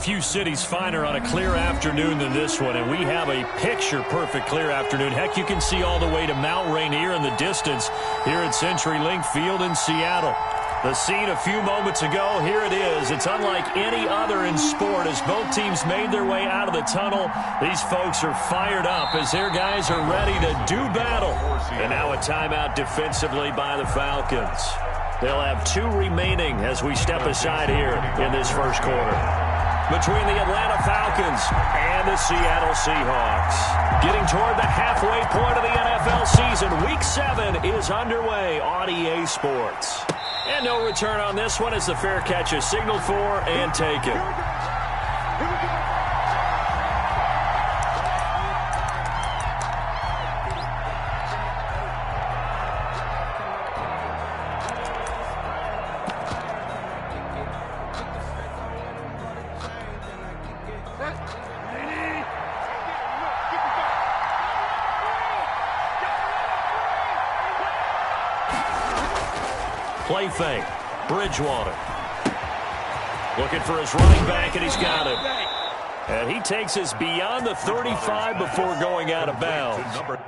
few cities finer on a clear afternoon than this one, and we have a picture-perfect clear afternoon. Heck, you can see all the way to Mount Rainier in the distance here at CenturyLink Field in Seattle. The scene a few moments ago, here it is. It's unlike any other in sport as both teams made their way out of the tunnel. These folks are fired up as their guys are ready to do battle. And now a timeout defensively by the Falcons. They'll have 2 remaining as we step aside here in this first quarter. Between the Atlanta Falcons and the Seattle Seahawks. Getting toward the halfway point of the NFL season, Week 7 is underway on EA Sports. And no return on this one as the fair catch is signaled for and taken. Play fake. Bridgewater. Looking for his running back, and he's got him. And he takes us beyond the 35 before going out of bounds.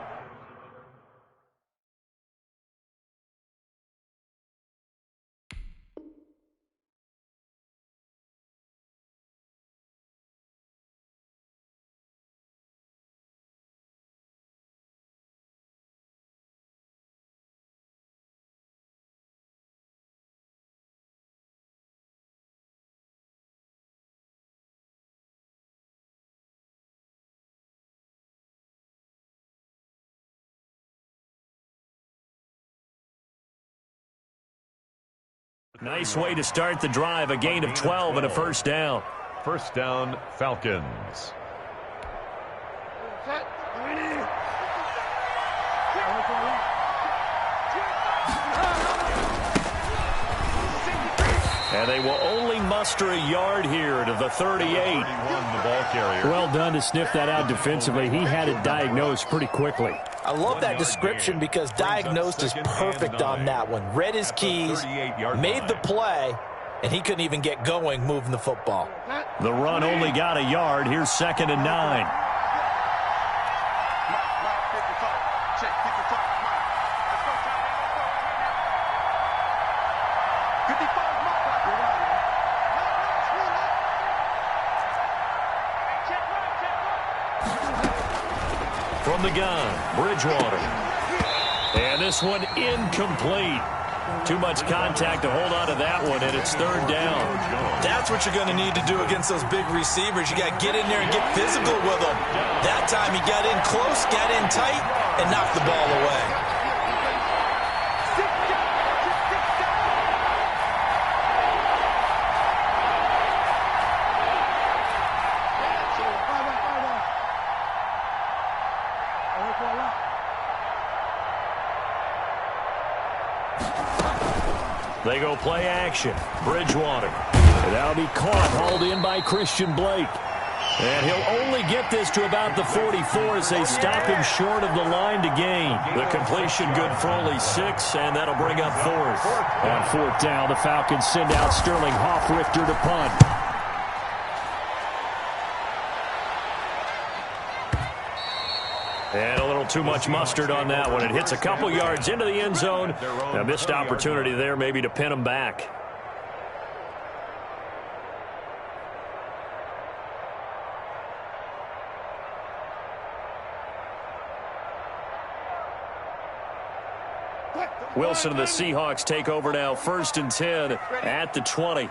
Nice way to start the drive, a gain of 12 and a first down. First down, Falcons. And they will only muster a yard here to the 38. The ball carrier. Well done to sniff that out defensively. He had it diagnosed pretty quickly. I love that description because diagnosed is perfect on that one. Read his keys, made the play, and he couldn't even get going moving the football. The run only got a yard. Here's 2nd and 9. From the gun, Bridgewater. And this one incomplete. Too much contact to hold on to that one, and it's 3rd down. That's what you're going to need to do against those big receivers. You got to get in there and get physical with them. That time he got in close, got in tight, and knocked the ball away. They go play action. Bridgewater. And that'll be caught, hauled in by Christian Blake. And he'll only get this to about the 44 as they stop him short of the line to gain. The completion good for only 6, and that'll bring up 4th. On 4th down, the Falcons send out Sterling Hoffrichter to punt. And a little too much mustard on that one. It hits a couple yards into the end zone. A missed opportunity there maybe to pin him back. Wilson and the Seahawks take over now. 1st and 10 at the 20.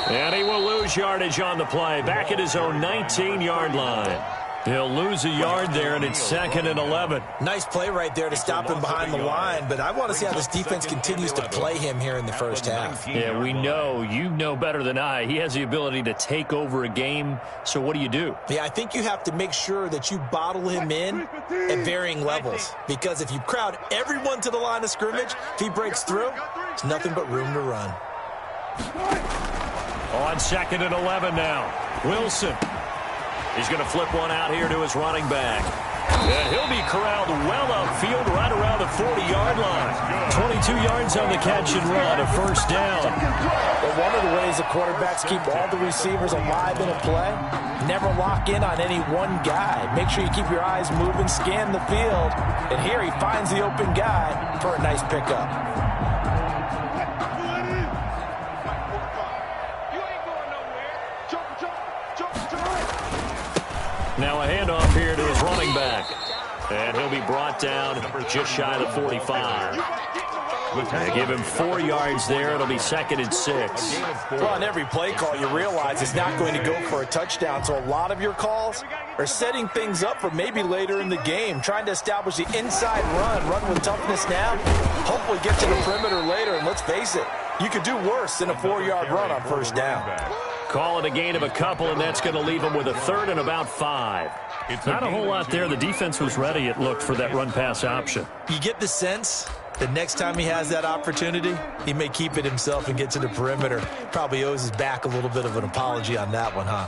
And he will lose yardage on the play. Back at his own 19-yard line. He'll lose a yard there, and it's 2nd and 11. Nice play right there to stop him behind the line, but I want to see how this defense continues to play him here in the first half. Yeah, we know. You know better than I. He has the ability to take over a game, so what do? Yeah, I think you have to make sure that you bottle him in at varying levels, because if you crowd everyone to the line of scrimmage, if he breaks through, there's nothing but room to run. On 2nd and 11 now. Wilson. He's going to flip one out here to his running back. And he'll be corralled well upfield right around the 40-yard line. 22 yards on the catch and run, a first down. Well, one of the ways the quarterbacks keep all the receivers alive in a play, never lock in on any one guy. Make sure you keep your eyes moving, scan the field, and here he finds the open guy for a nice pickup. Now a handoff here to his running back. And he'll be brought down just shy of the 45. They give him 4 yards there. It'll be 2nd and 6. Well, on every play call, you realize it's not going to go for a touchdown. So a lot of your calls are setting things up for maybe later in the game, trying to establish the inside run with toughness now, hopefully get to the perimeter later. And let's face it, you could do worse than a 4-yard run on first down. Call it a gain of a couple, and that's going to leave him with a 3rd and about 5. It's not a whole lot there. The defense was ready, it looked, for that run-pass option. You get the sense that next time he has that opportunity, he may keep it himself and get to the perimeter. Probably owes his back a little bit of an apology on that one, huh?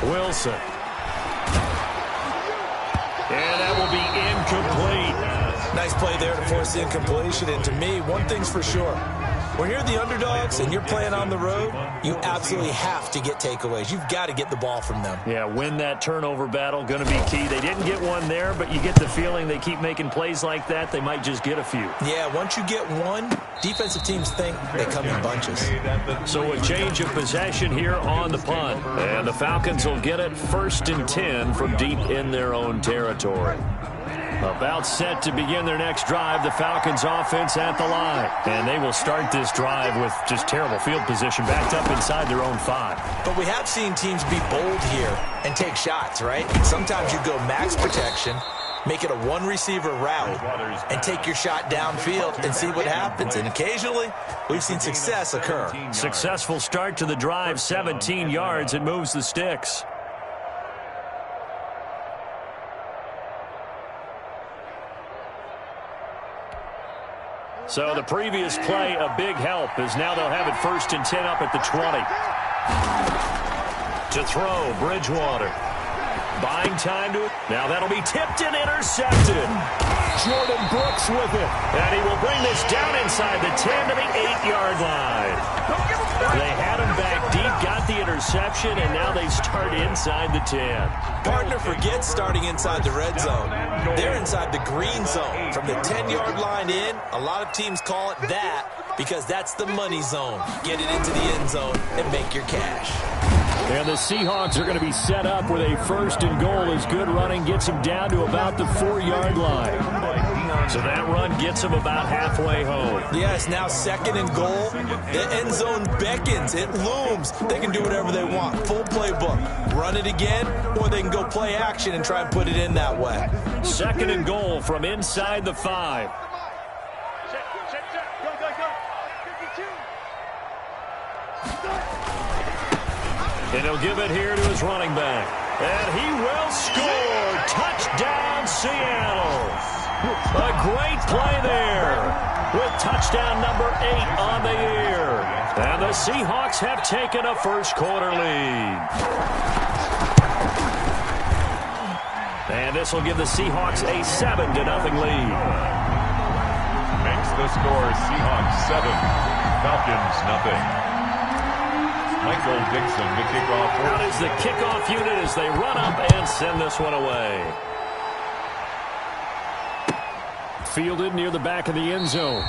Wilson. And that will be incomplete. Nice play there to force the incompletion. And to me, one thing's for sure. When you're the underdogs and you're playing on the road, you absolutely have to get takeaways. You've got to get the ball from them. Yeah, win that turnover battle, going to be key. They didn't get one there, but you get the feeling they keep making plays like that, they might just get a few. Yeah, once you get one, defensive teams think they come in bunches. So a change of possession here on the punt. And the Falcons will get it 1st and 10 from deep in their own territory. About set to begin their next drive, the Falcons offense at the line. And they will start this drive with just terrible field position, backed up inside their own 5. But we have seen teams be bold here and take shots, right? Sometimes you go max protection, make it a one-receiver route, and take your shot downfield and see what happens. And occasionally, we've seen success occur. Successful start to the drive, 17 yards. It moves the sticks. So the previous play, a big help, as now they'll have it 1st and 10 up at the 20. To throw, Bridgewater. Buying time to it. Now that'll be tipped and intercepted. Jordan Brooks with it. And he will bring this down inside the 10 to the 8-yard line. They had him back deep, got the interception, and now they start inside the 10. Partner forgets starting inside the red zone. They're inside the green zone. From the 10-yard line in, a lot of teams call it that because that's the money zone. Get it into the end zone and make your cash. And the Seahawks are going to be set up with a 1st and goal as good running gets them down to about the 4-yard line. So that run gets them about halfway home. Yes, now 2nd and goal. The end zone beckons. It looms. They can do whatever they want. Full playbook. Run it again, or they can go play action and try and put it in that way. 2nd and goal from inside the 5. And he'll give it here to his running back. And he will score. Touchdown, Seattle. A great play there with touchdown number 8 on the year. And the Seahawks have taken a first-quarter lead. And this will give the Seahawks a 7-0 lead. Makes the score Seahawks 7, Falcons 0. Michael Dixon to kick off. Out is the kickoff unit as they run up and send this one away. Fielded near the back of the end zone.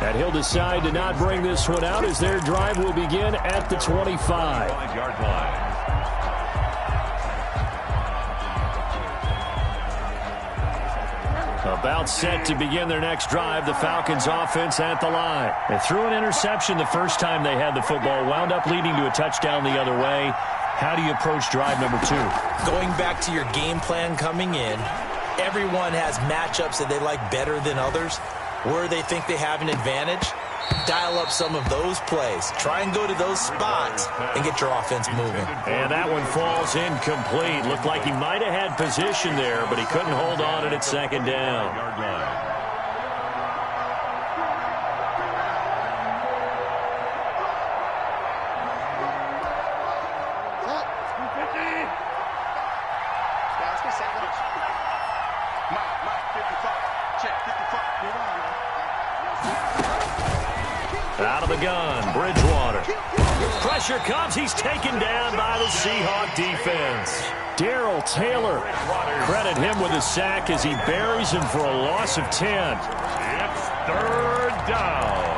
And he'll decide to not bring this one out as their drive will begin at the 25. 5-yard line. About set to begin their next drive, the Falcons offense at the line. They threw an interception the first time they had the football, wound up leading to a touchdown the other way. How do you approach drive number 2? Going back to your game plan coming in, everyone has matchups that they like better than others, where they think they have an advantage. dial up some of those plays. Try and go to those spots and get your offense moving. And that one falls incomplete. Looked like he might have had position there, but he couldn't hold on at second down. Out of the gun, Bridgewater. Pressure comes. He's taken down by the Seahawk defense. Darrell Taylor, credit him with a sack as he buries him for a loss of 10. It's third down.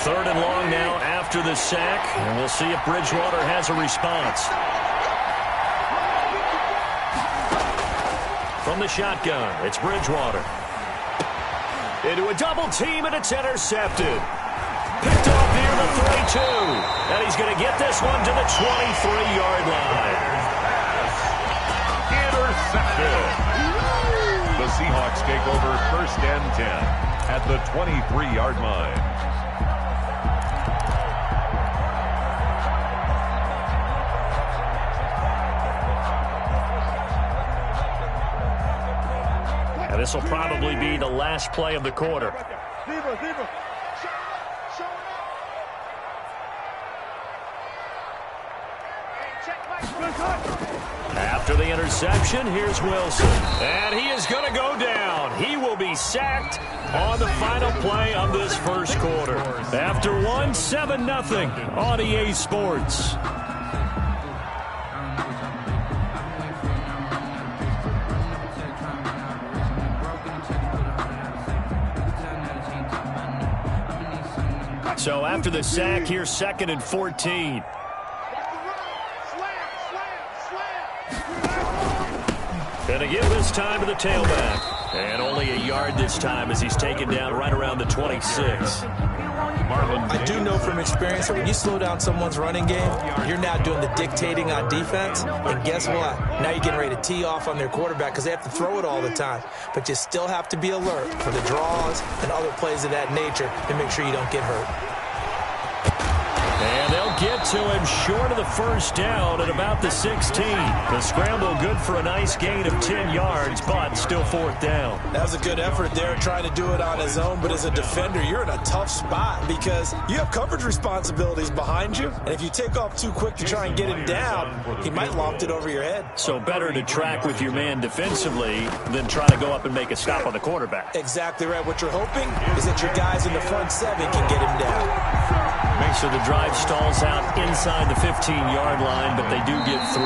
Third and long now after the sack, and we'll see if Bridgewater has a response. From the shotgun, it's Bridgewater. Into a double team, and it's intercepted. Picked off near the 32. And he's going to get this one to the 23-yard line. Intercepted. The Seahawks take over first and 10 at the 23-yard line. And this will probably be the last play of the quarter. After the interception, here's Wilson. And he is going to go down. He will be sacked on the final play of this first quarter. After 7-0 on EA Sports. So after the sack, here's 2nd and 14. Gonna give this time to the tailback. And only a yard this time as he's taken down right around the 26. I do know from experience that when you slow down someone's running game, you're now doing the dictating on defense. And guess what? Now you're getting ready to tee off on their quarterback because they have to throw it all the time. But you still have to be alert for the draws and other plays of that nature to make sure you don't get hurt. And they'll get to him short of the first down at about the 16. The scramble good for a nice gain of 10 yards, but still 4th down. That was a good effort there, trying to do it on his own. But as a defender, you're in a tough spot because you have coverage responsibilities behind you. And if you take off too quick to try and get him down, he might loft it over your head. So better to track with your man defensively than try to go up and make a stop on the quarterback. Exactly right. What you're hoping is that your guys in the front 7 can get him down. So the drive stalls out inside the 15-yard line, but they do get 3.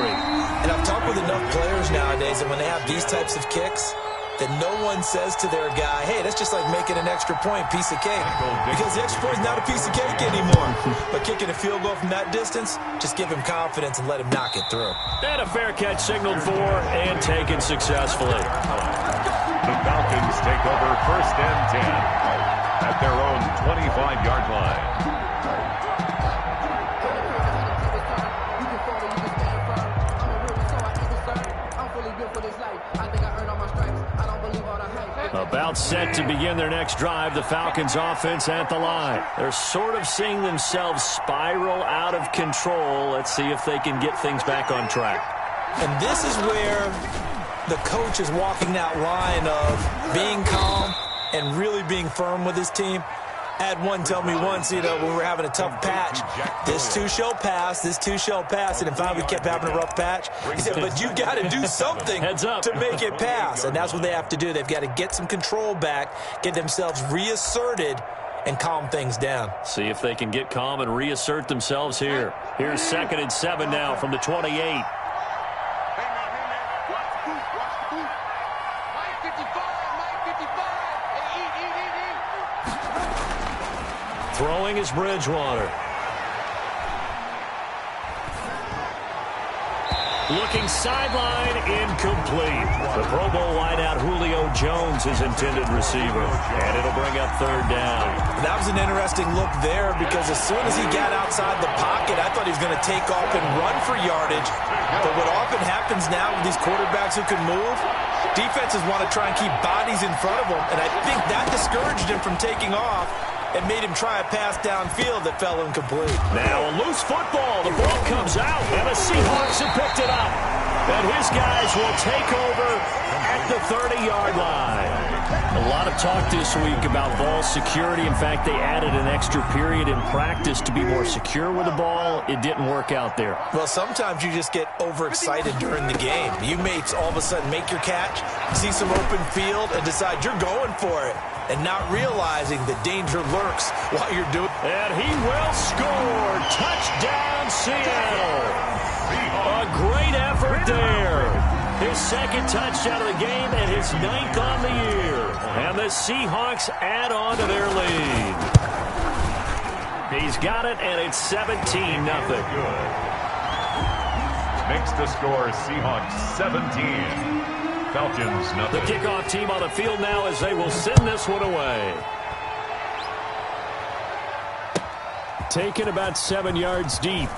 And I've talked with enough players nowadays that when they have these types of kicks, that no one says to their guy, hey, that's just like making an extra point, piece of cake. Because the extra point is not a piece of cake anymore. But kicking a field goal from that distance, just give him confidence and let him knock it through. And a fair catch signaled for and taken successfully. The Falcons take over first and 10 at their own 25-yard line. About set to begin their next drive, the Falcons offense at the line. They're sort of seeing themselves spiral out of control. Let's see if they can get things back on track. And this is where the coach is walking that line of being calm and really being firm with his team. I had one tell me once, when we were having a tough patch, this too shall pass, this too shall pass. And finally we kept having a rough patch. He said, but you got to do something to make it pass. And that's what they have to do. They've got to get some control back, get themselves reasserted, and calm things down. See if they can get calm and reassert themselves here. Here's 2nd and 7 now from the 28. Throwing is Bridgewater. Looking sideline, incomplete. The Pro Bowl wideout Julio Jones is intended receiver, and it'll bring up third down. That was an interesting look there because as soon as he got outside the pocket, I thought he was going to take off and run for yardage. But what often happens now with these quarterbacks who can move, defenses want to try and keep bodies in front of them, and I think that discouraged him from taking off and made him try a pass downfield that fell incomplete. Now a loose football. The ball comes out, and the Seahawks have picked it up. And his guys will take over at the 30-yard line. A lot of talk this week about ball security. In fact, they added an extra period in practice to be more secure with the ball. It didn't work out there. Well, sometimes you just get overexcited during the game. You mates all of a sudden make your catch, see some open field, and decide you're going for it, and not realizing the danger lurks while you're doing it. And he will score. Touchdown, Seattle. A great effort there. His second touchdown of the game and his 9th on the year. And the Seahawks add on to their lead. He's got it, and it's 17-0. Makes the score Seahawks 17. Falcons nothing. The kickoff team on the field now as they will send this one away. Taken about 7 yards deep.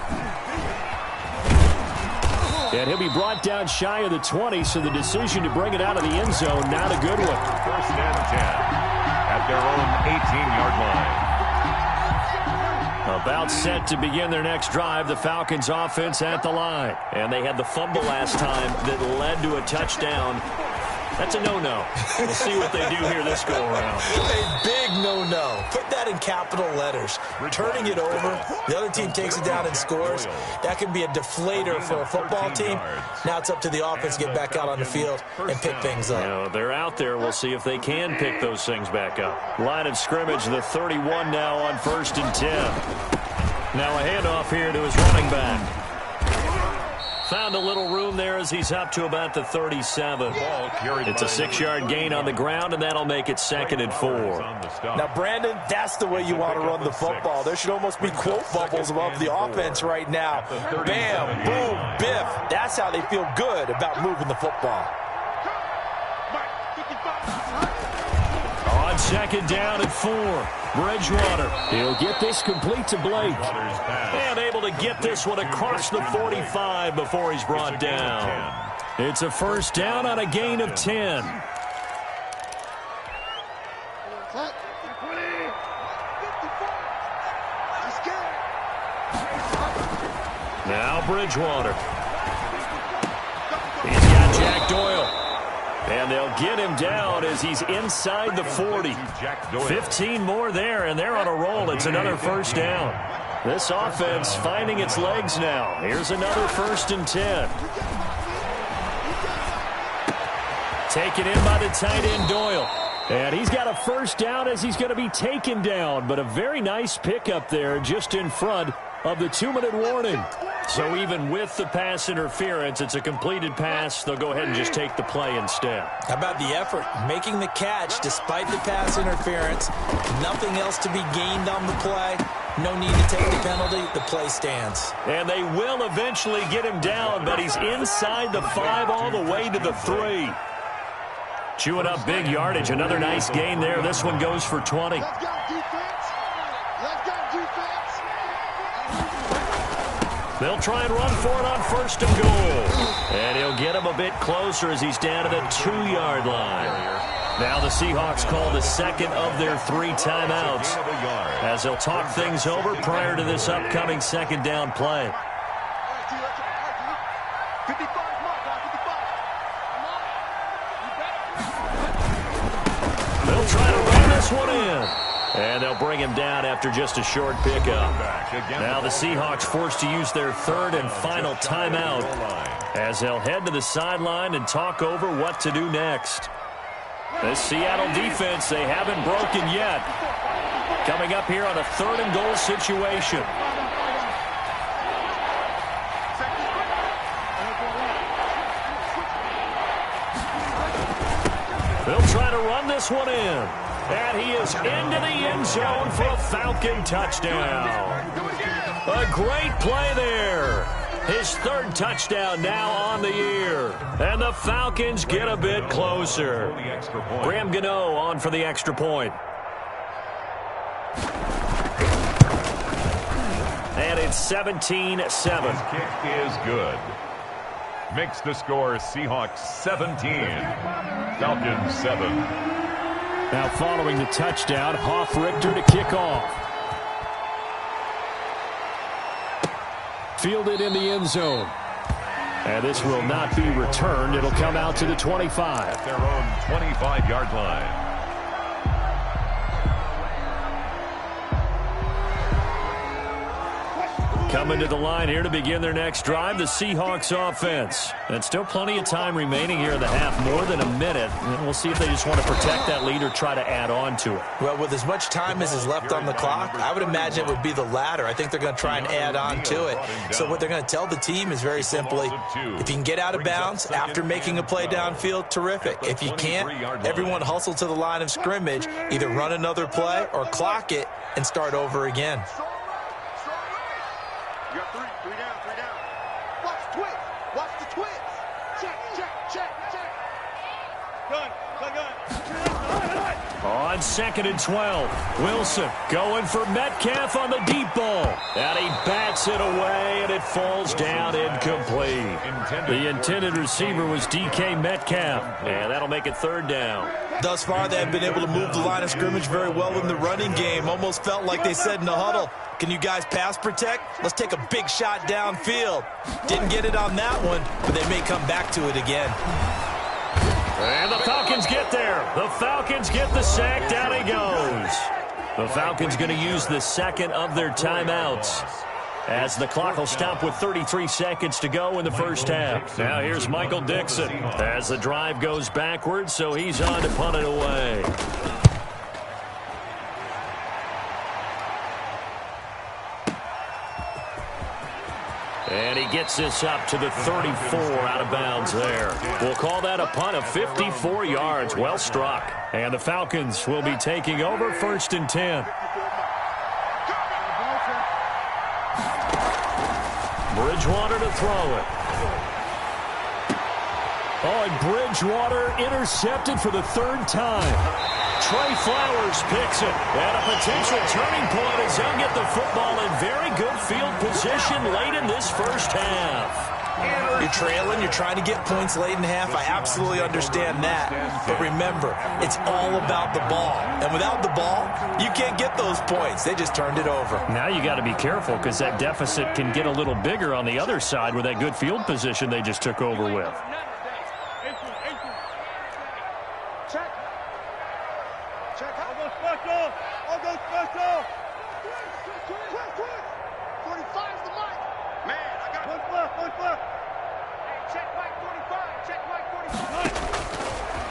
And he'll be brought down shy of the 20, so the decision to bring it out of the end zone, not a good one. First and 10 at their own 18-yard line. About set to begin their next drive, the Falcons offense at the line. And they had the fumble last time that led to a touchdown. That's a no-no. We'll see what they do here this go-around. A big no-no. Put that in capital letters. Turning it over, the other team takes it down and scores. That can be a deflator for a football team. Now it's up to the offense to get back out on the field and pick things up. You know, they're out there. We'll see if they can pick those things back up. Line of scrimmage, the 31 now on 1st and 10. Now a handoff here to his running back. Found a little room there as he's up to about the 37. It's a 6-yard gain on the ground, and that'll make it 2nd and 4. Now, Brandon, that's the way you want to run the football. There should almost be quote bubbles above the offense right now. Bam, boom, biff. That's how they feel good about moving the football. On 2nd down and 4. Bridgewater. He'll get this complete to Blake. And able to get this one across the 45 before he's brought down. It's a first down on a gain of 10. Now Bridgewater. He's got Jack Doyle. And they'll get him down as he's inside the 40. 15 more there, and they're on a roll. It's another first down. This offense finding its legs now. Here's another 1st and 10. Taken in by the tight end Doyle. And he's got a first down as he's going to be taken down. But a very nice pickup there just in front of the 2-minute warning. So even with the pass interference, it's a completed pass. They'll go ahead and just take the play instead. How about the effort? Making the catch despite the pass interference. Nothing else to be gained on the play. No need to take the penalty. The play stands. And they will eventually get him down, but he's inside the 5 all the way to the 3. Chewing up big yardage. Another nice gain there. This one goes for 20. Let's go, defense. Let's go, defense. They'll try and run for it on 1st and goal. And he'll get him a bit closer as he's down to the 2-yard line. Now the Seahawks call the 2nd of their 3 timeouts as they'll talk things over prior to this upcoming 2nd down play. They'll try to run this one in. And they'll bring him down after just a short pickup. Now the Seahawks forced to use their 3rd and final timeout as they'll head to the sideline and talk over what to do next. This Seattle defense, they haven't broken yet. Coming up here on a 3rd and goal situation. They'll try to run this one in. And he is into the end zone for a Falcon touchdown. A great play there. His third touchdown now on the year. And the Falcons get a bit closer. Graham Gano on for the extra point. And it's 17-7. His kick is good. Makes the score Seahawks 17, Falcons 7. Now following the touchdown, Hoff-Richter to kick off. Fielded in the end zone. And this will not be returned. It'll come out to the 25. At their own 25-yard line. Coming to the line here to begin their next drive, the Seahawks offense. And still plenty of time remaining here in the half, more than a minute. And we'll see if they just want to protect that lead or try to add on to it. Well, with as much time as is left on the clock, I would imagine it would be the latter. I think they're going to try and add on to it. So what they're going to tell the team is very simply, if you can get out of bounds after making a play downfield, terrific. If you can't, everyone hustle to the line of scrimmage, either run another play or clock it and start over again. You got three down. Watch the twist. Watch the twist. Check. Gun. On 2nd and 12, Wilson going for Metcalf on the deep ball. And he bats it away, and it falls down incomplete. The intended receiver was DK Metcalf, and that'll make it 3rd down. Thus far, they have been able to move the line of scrimmage very well in the running game. Almost felt like they said in the huddle, can you guys pass protect? Let's take a big shot downfield. Didn't get it on that one, but they may come back to it again. And the Falcons get there. The Falcons get the sack. Down he goes. The Falcons going to use the second of their timeouts, as the clock will stop with 33 seconds to go in the first half. Now here's Michael Dixon as the drive goes backwards, so he's on to punt it away. And he gets this up to the 34 out of bounds there. We'll call that a punt of 54 yards. Well struck. And the Falcons will be taking over 1st and 10. Bridgewater to throw it. Oh, and Bridgewater intercepted for the 3rd time. Trey Flowers picks it. And a potential turning point as they'll get the football in very good field position late in this first half. You're trailing, you're trying to get points late in half. I absolutely understand that. But remember, it's all about the ball. And without the ball, you can't get those points. They just turned it over. Now you got to be careful because that deficit can get a little bigger on the other side with that good field position they just took over with.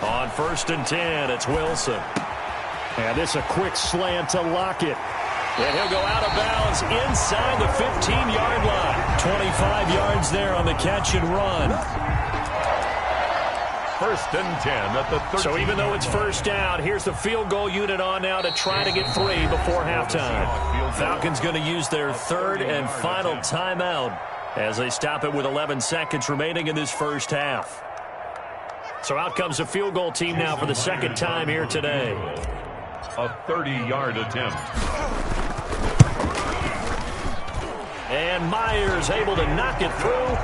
On 1st and 10, it's Wilson. And this a quick slant to Lockett. And he'll go out of bounds inside the 15-yard line. 25 yards there on the catch and run. 1st and 10 at the 13. So even though it's 1st down, here's the field goal unit on now to try to get 3 before halftime. Falcons going to use their 3rd and final timeout as they stop it with 11 seconds remaining in this first half. So out comes the field goal team now for the 2nd time here today. A 30-yard attempt. And Myers able to knock it through.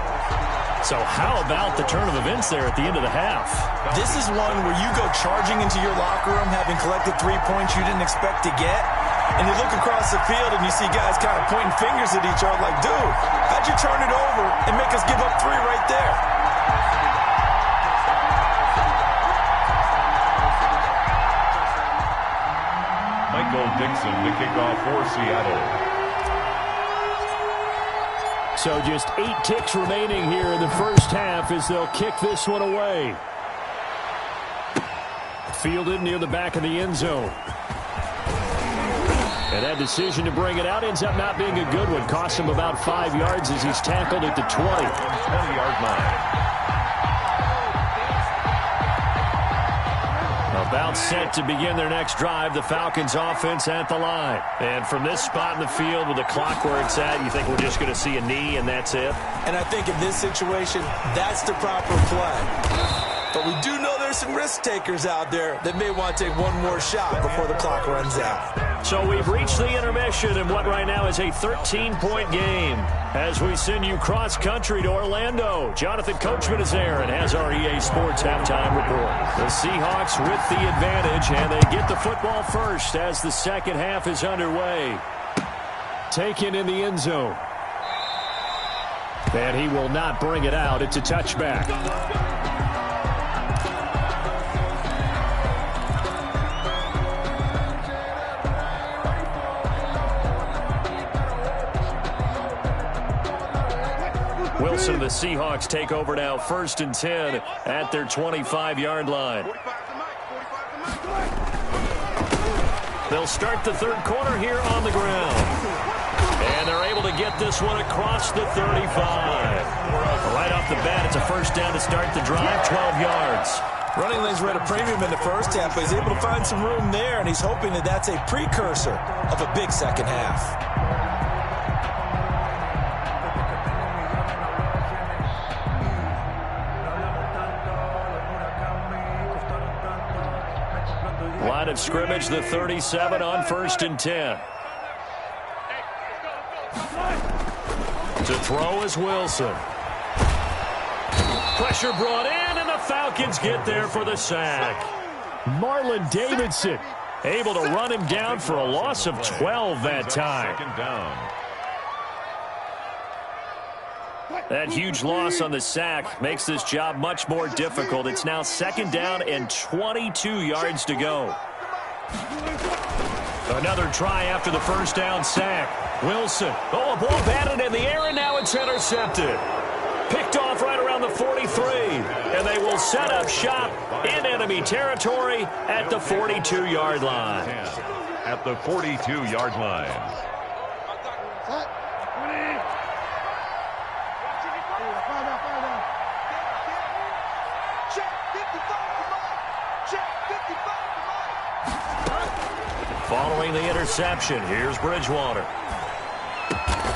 So how about the turn of events there at the end of the half? This is one where you go charging into your locker room having collected 3 points you didn't expect to get. And you look across the field and you see guys kind of pointing fingers at each other like, dude, how'd you turn it over and make us give up 3 right there? Michael Dixon to kick off for Seattle. So just 8 ticks remaining here in the first half as they'll kick this one away. Fielded near the back of the end zone. And that decision to bring it out ends up not being a good one. Cost him about 5 yards as he's tackled at the 20-yard line. A About set to begin their next drive, the Falcons offense at the line. And from this spot in the field with the clock where it's at, you think we're just going to see a knee and that's it? And I think in this situation, that's the proper play. But we do know there's some risk takers out there that may want to take one more shot before the clock runs out. So we've reached the intermission in what right now is a 13-point game. As we send you cross-country to Orlando, Jonathan Coachman is there and has our EA Sports halftime report. The Seahawks with the advantage, and they get the football first as the second half is underway. Taken in the end zone. And he will not bring it out. It's a touchback. Wilson and the Seahawks take over now, 1st and 10 at their 25-yard line. They'll start the third quarter here on the ground. And they're able to get this one across the 35. Right off the bat, it's a first down to start the drive, 12 yards. Running lanes were at a premium in the first half, but he's able to find some room there, and he's hoping that that's a precursor of a big second half. Line of scrimmage, the 37 on 1st and 10. To throw is Wilson. Pressure brought in, and the Falcons get there for the sack. Marlon Davidson able to run him down for a loss of 12 that time. Second down. That huge loss on the sack makes this job much more difficult. It's now 2nd down and 22 yards to go. Another try after the first down sack. Wilson. Oh, a ball batted in the air, and now it's intercepted. Picked off right around the 43. And they will set up shop in enemy territory at the 42-yard line. At the 42-yard line. Following the interception, here's Bridgewater.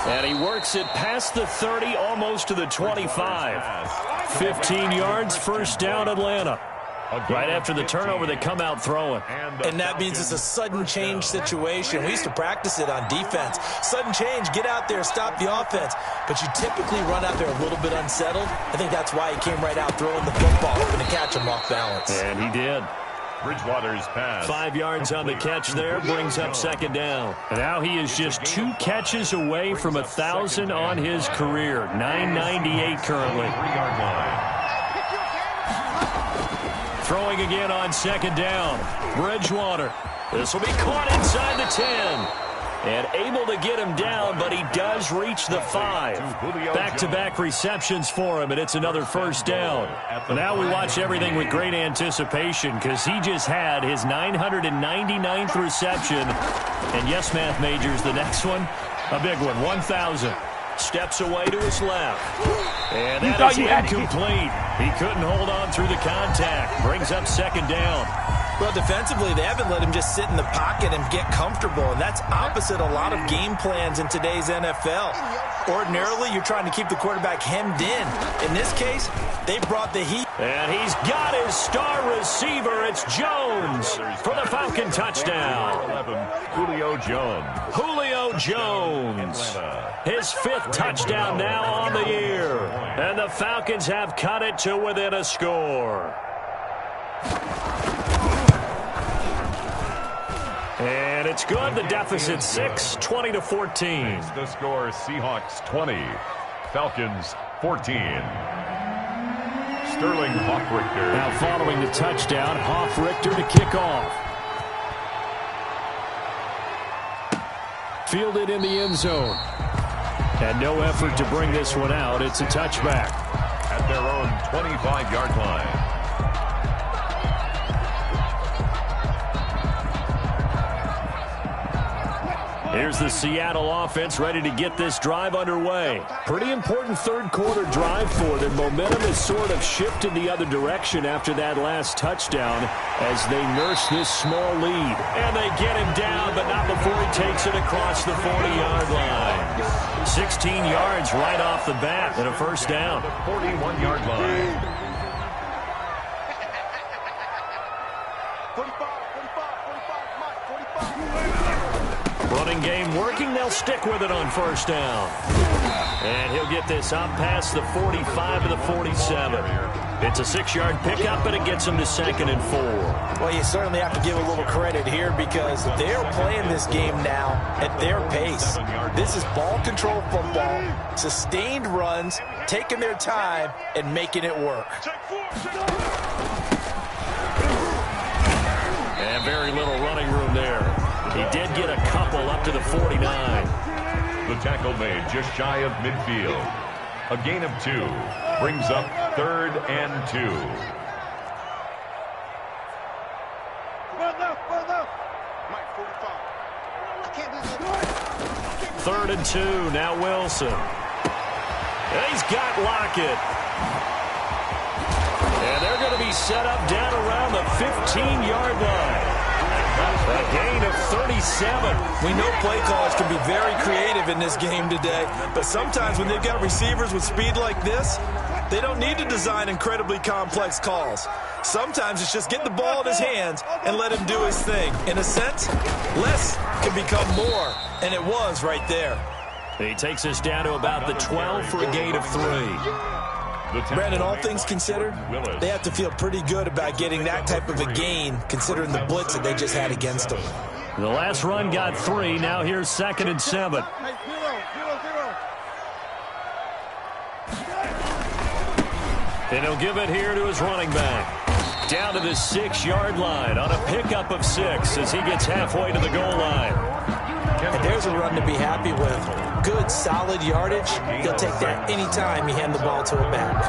And he works it past the 30, almost to the 25. 15 yards, first down Atlanta. Right after the turnover, they come out throwing. And that means it's a sudden change situation. We used to practice it on defense. Sudden change, get out there, stop the offense. But you typically run out there a little bit unsettled. I think that's why he came right out throwing the football, hoping to catch him off balance. And he did. Bridgewater's pass. 5 yards on the catch there, brings up 2nd down. Now he is just 2 catches away from 1,000 on his career. 998 currently. 3-yard line. Throwing again on 2nd down. Bridgewater. This will be caught inside the 10. And able to get him down, but he does reach the 5. Back-to-back receptions for him, and it's another first down. Now we watch everything with great anticipation because he just had his 999th reception. And yes, math majors, the next one, a big one, 1,000. Steps away to his left. And that is incomplete. He couldn't hold on through the contact. Brings up 2nd down. Well, defensively, they haven't let him just sit in the pocket and get comfortable, and that's opposite a lot of game plans in today's NFL. Ordinarily, you're trying to keep the quarterback hemmed in. In this case, they brought the heat. And he's got his star receiver. It's Jones for the Falcon touchdown. 11, Julio Jones. Julio Jones. His 5th touchdown now on the year. And the Falcons have cut it to within a score. And it's good. The deficit 6, 20-14. The score, Seahawks 20, Falcons 14. Sterling Hoffrichter. Now following the touchdown, Hoffrichter to kick off. Fielded in the end zone. And no effort to bring this one out. It's a touchback. At their own 25-yard line. Here's the Seattle offense ready to get this drive underway. Pretty important third quarter drive for them. Momentum has sort of shifted the other direction after that last touchdown as they nurse this small lead. And they get him down, but not before he takes it across the 40-yard line. 16 yards right off the bat and a first down. 41-yard line. 45. Running game working. They'll stick with it on first down. And he'll get this up past the 45 to the 47. It's a 6-yard pickup, but it gets him to 2nd and 4. Well, you certainly have to give a little credit here because they're playing this game now at their pace. This is ball control football, sustained runs, taking their time, and making it work. And very little running room there. He did get a couple up to the 49. The tackle made just shy of midfield. A gain of 2 brings up 3rd and 2. Mike, 45. I can't do this. 3rd and 2. Now Wilson. And he's got Lockett. And they're going to be set up down around the 15-yard line. A gain of 37. We know play callers can be very creative in this game today, but sometimes when they've got receivers with speed like this, they don't need to design incredibly complex calls. Sometimes it's just get the ball in his hands and let him do his thing. In a sense, less can become more, and it was right there. He takes us down to about the 12 for a gain of 3. Brandon, all things considered, they have to feel pretty good about getting that type of a gain considering the blitz that they just had against them. The last run got 3. Now here's 2nd and 7. And he'll give it here to his running back. Down to the 6-yard line on a pickup of 6 as he gets halfway to the goal line. And there's a run to be happy with. Good, solid yardage. He'll take that anytime you hand the ball to a back.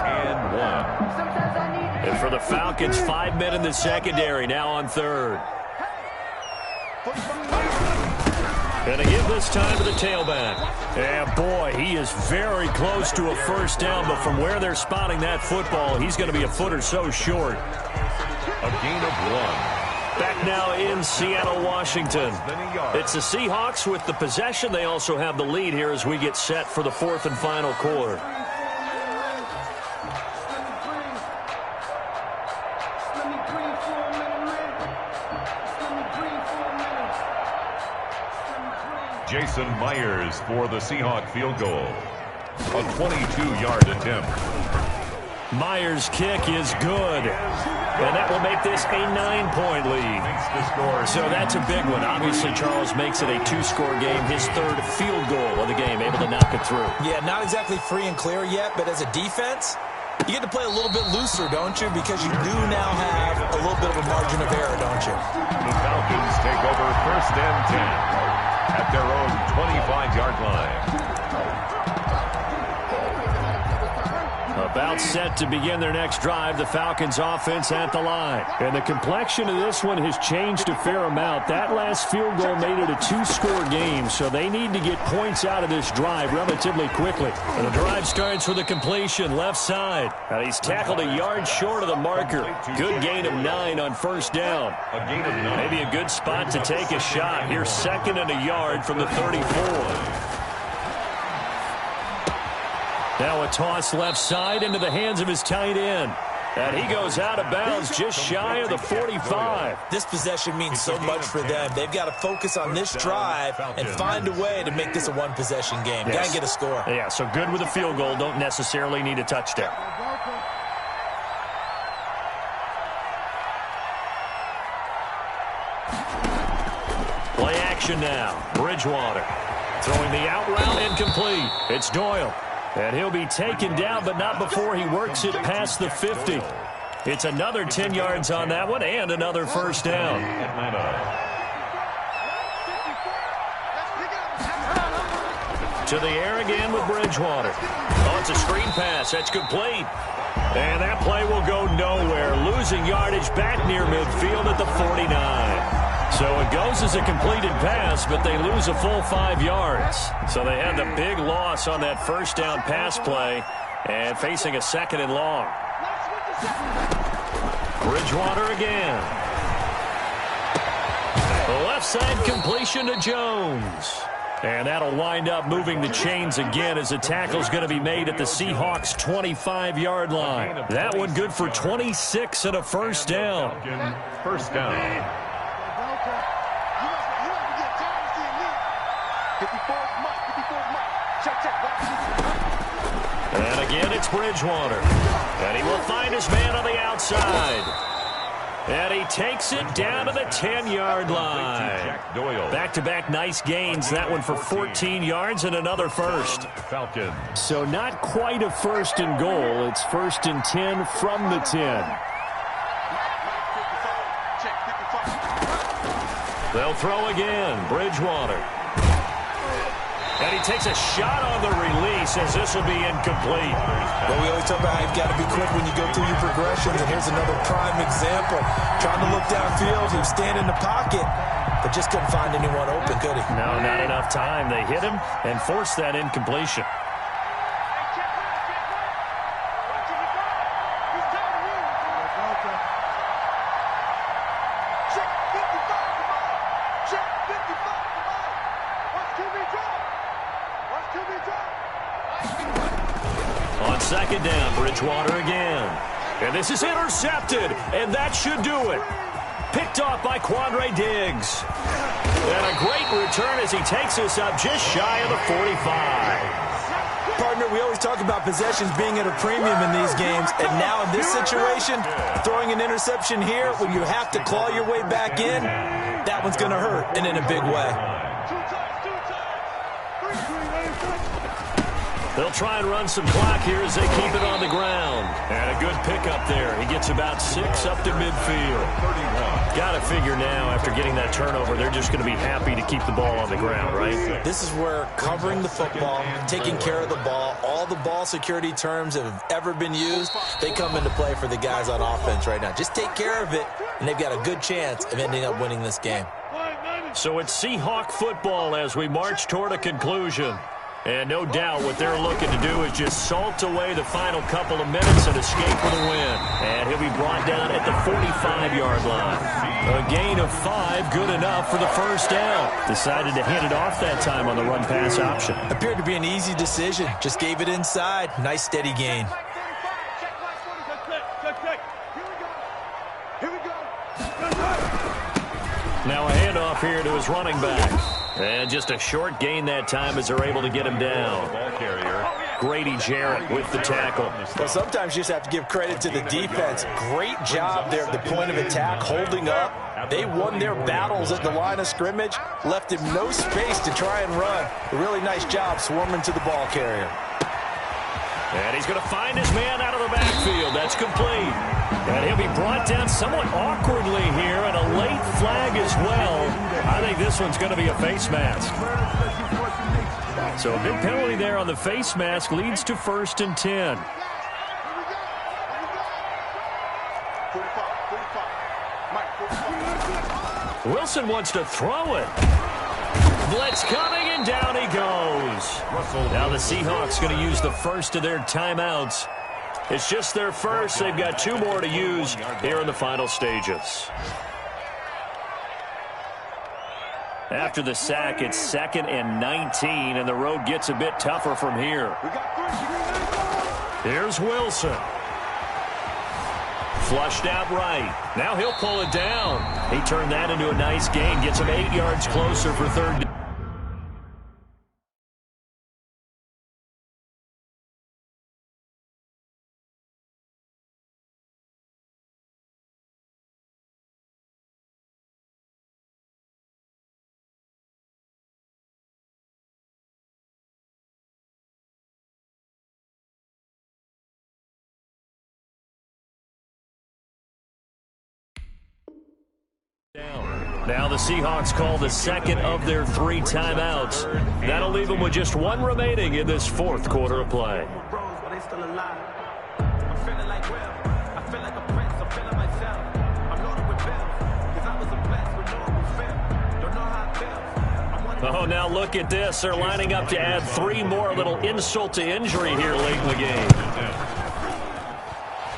And for the Falcons, 5 men in the secondary, now on 3rd. And they give this time to the tailback. And boy, he is very close to a first down, but from where they're spotting that football, he's going to be a foot or so short. A gain of 1. Back now in Seattle, Washington. It's the Seahawks with the possession. They also have the lead here as we get set for the 4th and final quarter. Jason Myers for the Seahawk field goal. A 22-yard attempt. Myers' kick is good. And that will make this a 9-point lead. So that's a big one. Obviously, Charles makes it a 2-score game. His 3rd field goal of the game, able to knock it through. Yeah, not exactly free and clear yet, but as a defense, you get to play a little bit looser, don't you? Because you do now have a little bit of a margin of error, don't you? The Falcons take over 1st and 10 at their own 25-yard line. About set to begin their next drive, the Falcons offense at the line. And the complexion of this one has changed a fair amount. That last field goal made it a 2-score game, so they need to get points out of this drive relatively quickly. And the drive starts with a completion left side. And he's tackled a yard short of the marker. Good gain of 9 on first down. Maybe a good spot to take a shot. Here's 2nd and a yard from the 34. Now a toss left side into the hands of his tight end. And he goes out of bounds just shy of the 45. This possession means so much for them. They've got to focus on this drive and find a way to make this a one-possession game. Got to get a score. Yeah, so good with a field goal. Don't necessarily need a touchdown. Play action now. Bridgewater throwing the out route incomplete. It's Doyle. And he'll be taken down, but not before he works it past the 50. It's another 10 yards on that one and another first down. To the air again with Bridgewater. Oh, it's a screen pass. That's complete. And that play will go nowhere. Losing yardage back near midfield at the 49. So it goes as a completed pass, but they lose a full 5 yards. So they had the big loss on that first down pass play and facing a second and long. Bridgewater again. The left side completion to Jones. And that'll wind up moving the chains again as the tackle's going to be made at the Seahawks' 25-yard line. That one good for 26 and a first down. First down. And again, it's Bridgewater. And he will find his man on the outside. And he takes it down to the 10-yard line. Back-to-back nice gains. That one for 14 yards and another first. Falcons. So not quite a first and goal. It's first and 10 from the 10. They'll throw again. Bridgewater. And he takes a shot on the release as this will be incomplete. Well, we always talk about how you've got to be quick when you go through your progressions, and here's another prime example. Trying to look downfield, he was standing in the pocket, but just couldn't find anyone open, could he? No, not enough time. They hit him and forced that incompletion. On second down, Bridgewater again. And this is intercepted, and that should do it. Picked off by Quandre Diggs. And a great return as he takes us up just shy of the 45. Partner, we always talk about possessions being at a premium in these games, and now in this situation, throwing an interception here when you have to claw your way back in, that one's going to hurt, and in a big way. They'll try and run some clock here as they keep it on the ground. And a good pickup there. He gets about 6 up to midfield. Got to figure now, after getting that turnover, they're just going to be happy to keep the ball on the ground, right? This is where covering the football, taking care of the ball, all the ball security terms that have ever been used, they come into play for the guys on offense right now. Just take care of it, and they've got a good chance of ending up winning this game. So it's Seahawk football as we march toward a conclusion. And no doubt what they're looking to do is just salt away the final couple of minutes and escape with a win. And he'll be brought down at the 45-yard line. A gain of 5, good enough for the first down. Decided to hand it off that time on the run-pass option. Appeared to be an easy decision. Just gave it inside. Nice, steady gain. Now a handoff here to his running back. And just a short gain that time as they're able to get him down. Ball carrier. Grady Jarrett with the tackle. Well, sometimes you just have to give credit to the defense. Great job there at the point of attack, holding up. They won their battles at the line of scrimmage, left him no space to try and run. A really nice job swarming to the ball carrier. And he's going to find his man out of the backfield. That's complete. And he'll be brought down somewhat awkwardly here, and a late flag as well. I think this one's going to be a face mask. So a big penalty there on the face mask leads to 1st and 10. Wilson wants to throw it. Blitz coming, and down he goes. Now the Seahawks going to use the first of their timeouts. It's just their first. They've got 2 more to use here in the final stages. After the sack, it's 2nd and 19, and the road gets a bit tougher from here. Here's Wilson. Flushed out right. Now he'll pull it down. He turned that into a nice gain. Gets him 8 yards closer for 3rd down. Now the Seahawks call the 2nd of their 3 timeouts. That'll leave them with just 1 remaining in this 4th quarter of play. Oh, now look at this. They're lining up to add 3 more. A little insult to injury here late in the game.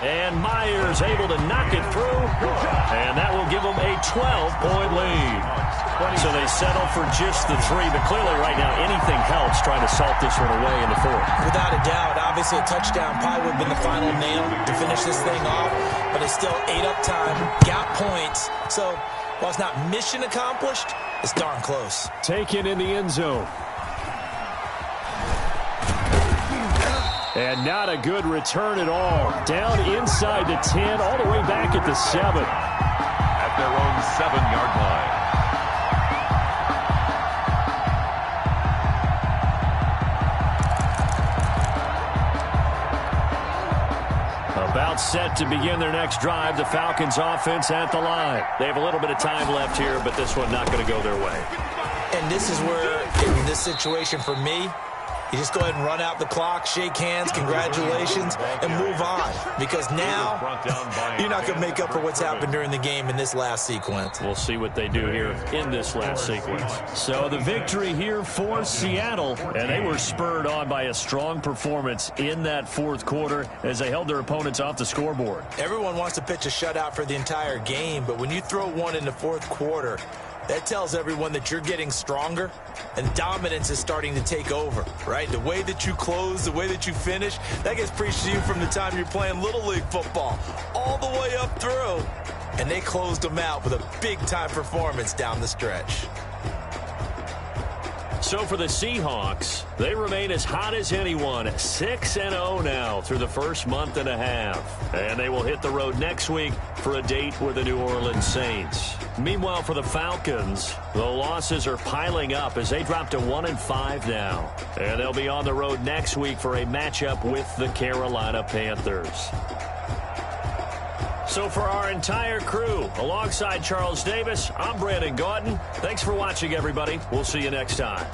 And Myers able to knock it through. And that will give them a 12-point lead. So they settle for just the 3. But clearly right now anything helps trying to salt this one away in the 4th. Without a doubt, obviously a touchdown probably would have been the final nail to finish this thing off. But it's still 8 up time, got points. So while it's not mission accomplished, it's darn close. Taken in the end zone. And not a good return at all. Down inside the 10, all the way back at the 7. At their own 7-yard line. About set to begin their next drive. The Falcons offense at the line. They have a little bit of time left here, but this one not going to go their way. And this is where, in this situation for me, you just go ahead and run out the clock, shake hands, congratulations, and move on. Because now, you're not going to make up for what's happened during the game in this last sequence. We'll see what they do here in this last sequence. So the victory here for Seattle, and they were spurred on by a strong performance in that 4th quarter as they held their opponents off the scoreboard. Everyone wants to pitch a shutout for the entire game, but when you throw one in the 4th quarter, that tells everyone that you're getting stronger and dominance is starting to take over, right? The way that you close, the way that you finish, that gets preached to you from the time you're playing Little League football all the way up through. And they closed them out with a big-time performance down the stretch. So for the Seahawks, they remain as hot as anyone, 6-0 now through the first month and a half. And they will hit the road next week for a date with the New Orleans Saints. Meanwhile, for the Falcons, the losses are piling up as they drop to 1-5 now. And they'll be on the road next week for a matchup with the Carolina Panthers. So for our entire crew, alongside Charles Davis, I'm Brandon Gaudin. Thanks for watching, everybody. We'll see you next time.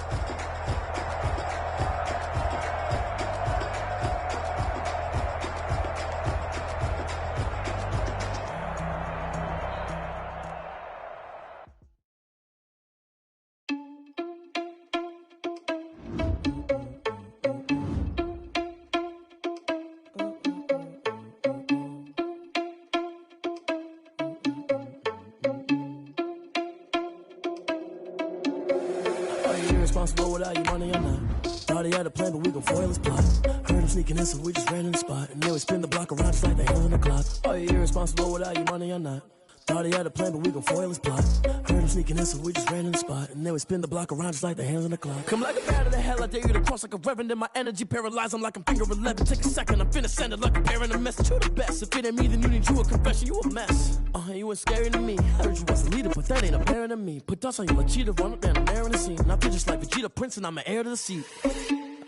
Responsible without your money or not. Thought he had a plan, but we gon' foil his plot. Heard him sneaking in, so we just ran in the spot. And then we spin the block around just like the hands on the clock. Are you irresponsible without your money or not? Thought he had a plan, but we gon' foil his plot. Heard him sneaking in, so we just ran in the spot. And then we spin the block around just like the hands on the clock. Come like a bat of the hell, I dare you to cross like a reverend. And my energy paralyzed, I'm like I'm finger 11. Take a second, I'm finna send it like a parent a message. You the best, if it ain't me, then you need you a confession. You a mess, you ain't scary to me. I heard you was a leader, but that ain't apparent to me. Put dust on you like cheetah, run up down the air in the scene. And I feel just like Vegeta Prince, and I'm an heir to the seat.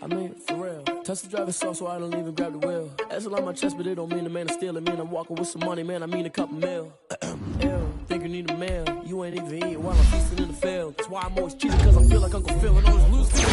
I mean, for real. Touch the driver's soft, so I don't even grab the wheel. That's on my chest, but it don't mean the man is stealing. Man, I'm walking with some money, man, I mean a couple mil. Ew, think you need a meal. You ain't even eating while I'm feasting in the field. That's why I'm always cheating, cause I feel like Uncle Phil and always lose.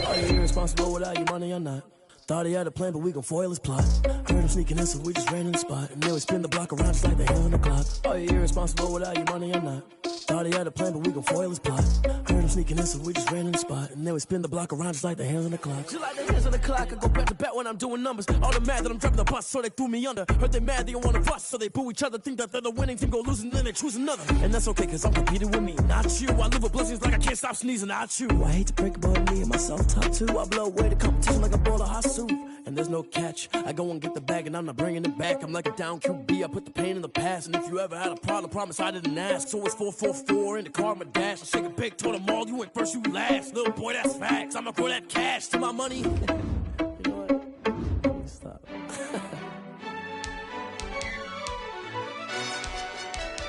Are you irresponsible without your money or not? Thought he had a plan, but we gon' foil his plot. Heard him sneaking in, so we just ran in the spot. And then we spin the block around just like the hands on the clock. Are you irresponsible without your money or not? Thought he had a plan, but we gon' foil his plot. Heard him sneaking in, so we just ran in the spot. And then we spin the block around just like the hands on the clock. Just like the hands on the clock, I go back to back when I'm doing numbers. All the mad that I'm driving the bus, so they threw me under. Heard they mad, they don't wanna bust, so they boo each other. Think that they're the winning team, go losing, then they choose another. And that's okay, cause I'm competing with me, not you. I live with blessings like I can't stop sneezing, not you. I hate to break about me and my self-talk too. I blow away the competition like a bowl of hot soup. And there's no catch. I go and get the bag and I'm not bringing it back. I'm like a down QB, I put the pain in the past. And if you ever had a problem, promise I didn't ask. So it's 444 in the car, my dash. I shake a big, told them all, you ain't first, you last. Little boy, that's facts. I'ma throw that cash to my money. You know what? Stop.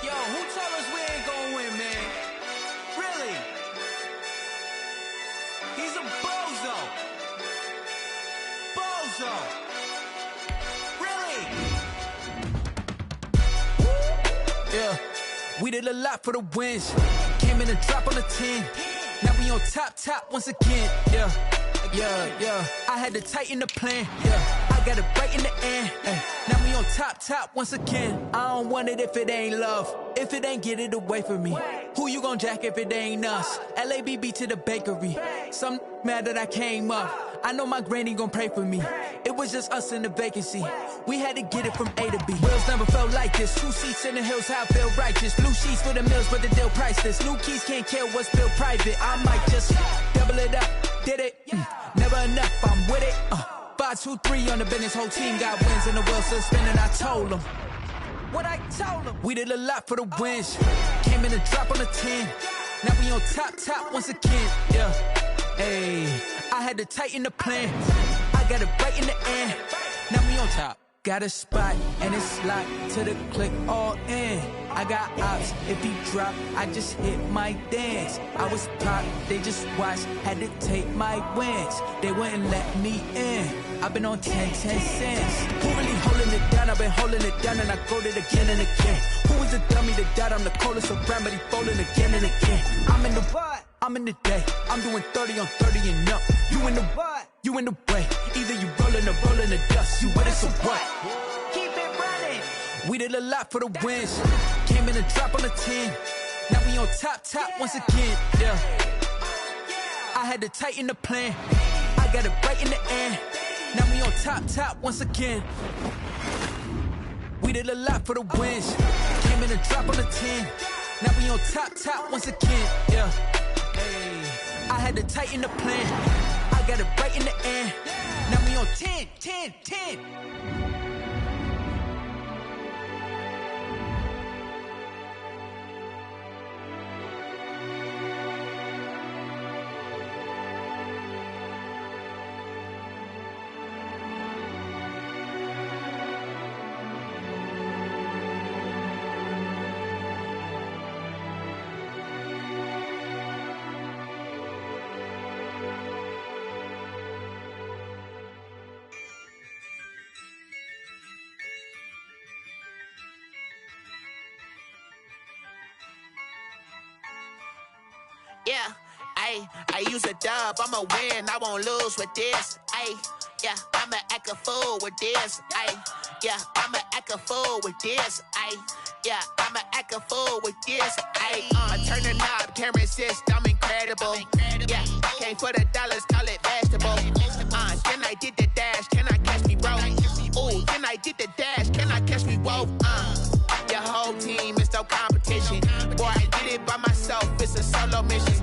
Yo, who told us we ain't gonna win, man? Really? He's a bozo. Bozo. Really? Yeah, we did a lot for the wins. Came in a drop on the 10. Now we on top once again. Yeah. I had to tighten the plan. Yeah, I got it right in the end. Now we on top once again. I don't want it if it ain't love. If it ain't, get it away from me. Who you gon' jack if it ain't us? LABB to the bakery. Some mad that I came up. I know my granny gon' pray for me. It was just us in the vacancy. We had to get it from A to B. Wheels never felt like this. 2 seats in the hills, how I feel righteous. Blue sheets for the mills, but the deal priceless. New keys can't kill what's still private. I might just double it up. Did it? Never enough, I'm with it. 5, 2, 3 on the business. Whole team got wins and the wheels still spinning. I told them what I told them. We did a lot for the wins. Came in and drop on the 10. Now we on top once again. Yeah. Hey, I had to tighten the plan. I got it right in the end. Now we on top. Got a spot and it's locked to the click all in. I got ops, if he drop, I just hit my dance. I was pop, they just watched, had to take my wins. They wouldn't let me in. I've been on 10 cents. Who really holding it down? I've been holding it down and I go it again and again. Who was the dummy that died? I'm the coldest around, but he folding again and again. I'm in the what? I'm in the day. I'm doing 30 on 30 and up. You in the what? You in the way. Either you rolling or rolling the dust. You with it, so what? Keep it running. We did a lot for the wins. Came in and drop on the 10. Now we on top once again. Yeah. I had to tighten the plan. I got it right in the end. Now we on top once again. We did a lot for the wins. Came in and drop on the 10. Now we on top once again. Yeah. Hey. I had to tighten the plan. I got it right in the end. Now we on 10. Yeah, I use a dub, I'ma win, I won't lose with this. Yeah, I'ma act a fool with this. Yeah, I'ma act a fool with this. Yeah, I'ma act a fool with this. I turn the knob, camera assist, I'm incredible. Yeah, came for the dollars, call it vegetable. Then I did the dash, can I catch me, bro? Ooh, then I did the dash, can I catch me, whoa? Your whole team is no competition. Boy, I did it by myself, it's a solo mission.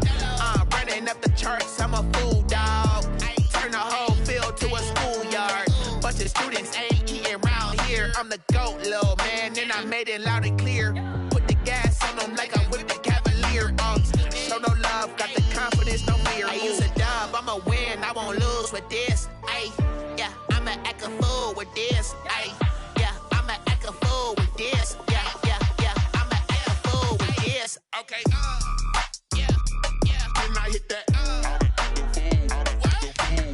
Running up the charts, I'm a fool, dog. Turn the whole field to a schoolyard. Bunch of students ain't eating round here. I'm the GOAT, little man, and I made it loud and clear. Put the gas on them like I'm with the Cavalier. Show no love, got the confidence, no fear. I use a dub, I'ma win, I won't lose with this. Yeah, I'ma act a fool with this. Yeah, I'ma act a fool with this. Yeah, I'ma act a fool with this. Okay, yeah, when I hit that.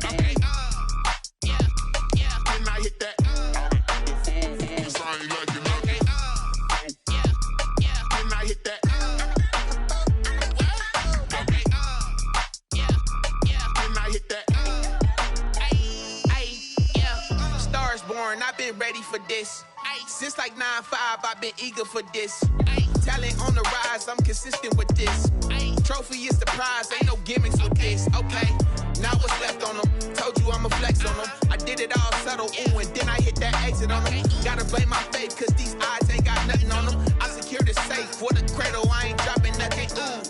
Okay, yeah, when I hit that. When I hit that. Okay, yeah, when I hit that. Yeah, Stars born, I've been ready for this. Since like 9-5, I've been eager for this. Talent on the rise, I'm consistent with this. Trophy is the prize, ain't no gimmicks with this. Okay, now what's left on them? Told you I'ma flex on them. I did it all subtle, ooh, and then I hit that exit on them. Gotta blame my faith, cause these eyes ain't got nothing on them. I secured the safe for the cradle, I ain't dropping nothing, ooh.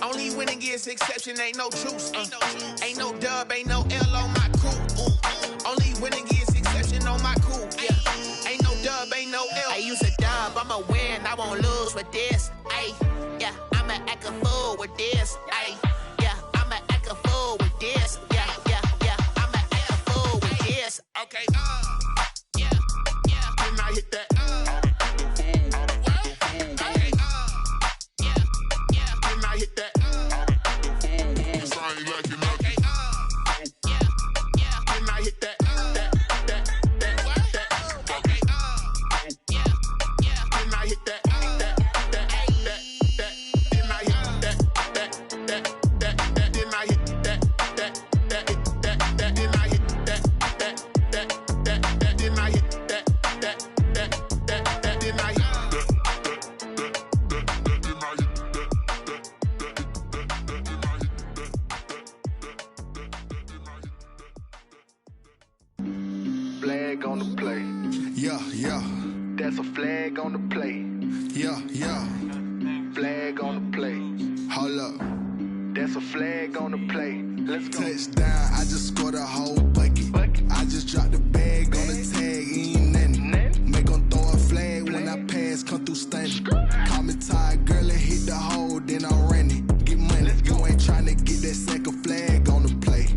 Only winning is exception, ain't no truce. Ain't no dub, ain't no L on my crew. Ooh. Only winning is exception on my crew. Yeah. Ain't no dub, ain't no L. I use a dub, I'ma win, I won't lose with this. Yeah, I'ma act a fool with this. Yeah, I'ma act a fool with this. Yeah, I'ma act a fool with this. Okay, yeah, when I hit that. Okay, yeah, when I hit that. Okay, yeah, when I hit that. Okay, yeah, when I hit that. When I hit that. Yeah, yeah. Flag on the play. Hold up. That's a flag on the play. Let's go. Touchdown, I just scored a whole bucket. I just dropped the bag on the tag, ain't nothing. Make 'em throw a flag when I pass, come through stunning. Call me tired, girl, and hit the hole, then I'm running. Get money, you ain't tryna get that second flag on the play.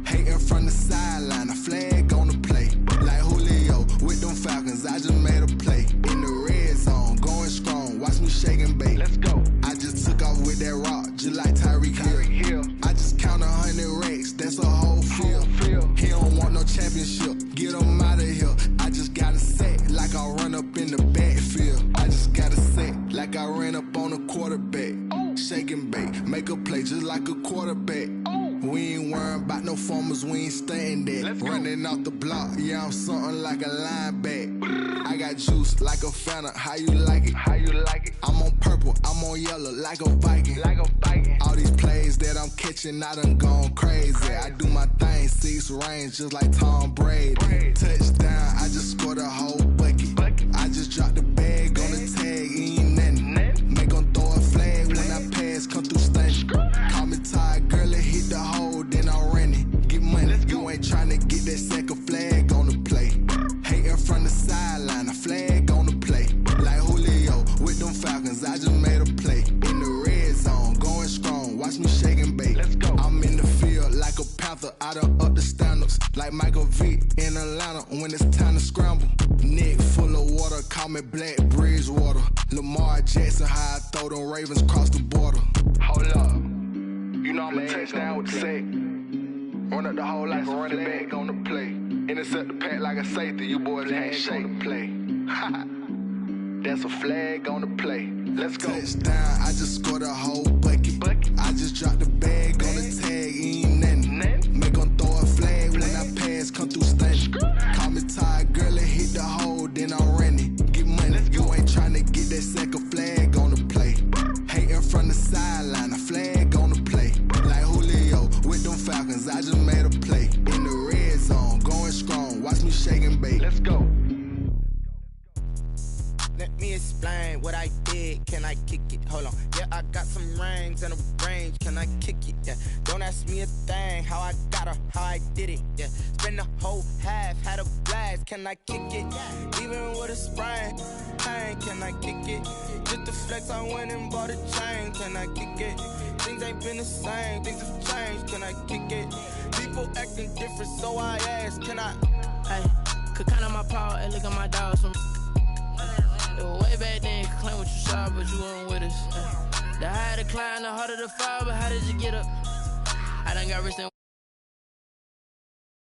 Hating from the sideline, a flag on the play. Like Julio with them Falcons, I just made a play. In the red zone, going strong, watch me shake and bake. Let's go. I just took off with that rock, just like Tyreek Hill. I just count 100 racks, that's a whole field. He don't want no championship, get him out of here. I just gotta set like I run up in the backfield. I just gotta set like I ran up on a quarterback. Shake and bake, make a play just like a quarterback. We ain't worrying about no formers, we ain't staying there. Running off the block, yeah, I'm something like a linebacker. I got juice like a Fanta, how you like it? How you like it? I'm on purple, I'm on yellow like a Viking. Like a Viking. All these plays that I'm catching, I done gone crazy. I do my thing, 6 range just like Tom Brady. Touchdown, I just scored a whole bucket. I just dropped the bag on the tag, ain't nothing. Make 'em throw a flag when I pass, come through stunning. Call me tired, girl, and hit the hole, then I'm running. Get money, you ain't tryna get that second flag on the play. Hating from the sideline, a flag on the play. Like Julio with them Falcons, I just made a play. In the red zone, going strong, watch me shake and bake. Let's go. I'm in the field like a Panther, I done up the standards. Like Michael Vick in Atlanta when it's time to scramble. Neck full of water, call me Black Bridgewater. Lamar Jackson, how I throw them Ravens cross the border. Hold up. You know I'm a touchdown with the sack. Run up the hole like a running back on the play. Intercept the pack like a safety. You boys can't shake the play. That's a flag on the play. Let's go. Touchdown, I just scored a whole bucket. I just dropped the bag on the tag, ain't nothing. Make 'em throw a flag when I pass, come through stunning. Call me tired, girl, and hit the hole, then I'm running. Get money, you ain't tryna get that second flag on the play. Hating from the sideline, a flag on the play. Like Julio with them Falcons, I just made a play. In the red zone, going strong, watch me shake and bake. Let's go. Let me explain what I did. Can I kick it? Hold on. Yeah, I got some rings and a range. Can I kick it? Yeah. Don't ask me a thing. How I got her, how I did it. Yeah. Spend the whole half, had a blast. Can I kick it? Even with a sprain. Pain, can I kick it? Just the flex, I went and bought a chain. Can I kick it? Things ain't been the same. Things have changed. Can I kick it? People acting different, so I ask. Can I? Hey, could count on my power and look at my dogs. Way back then, you could claim what you saw, but you weren't with us. The higher the climb, the harder the fall, but how did you get up? I done got rich and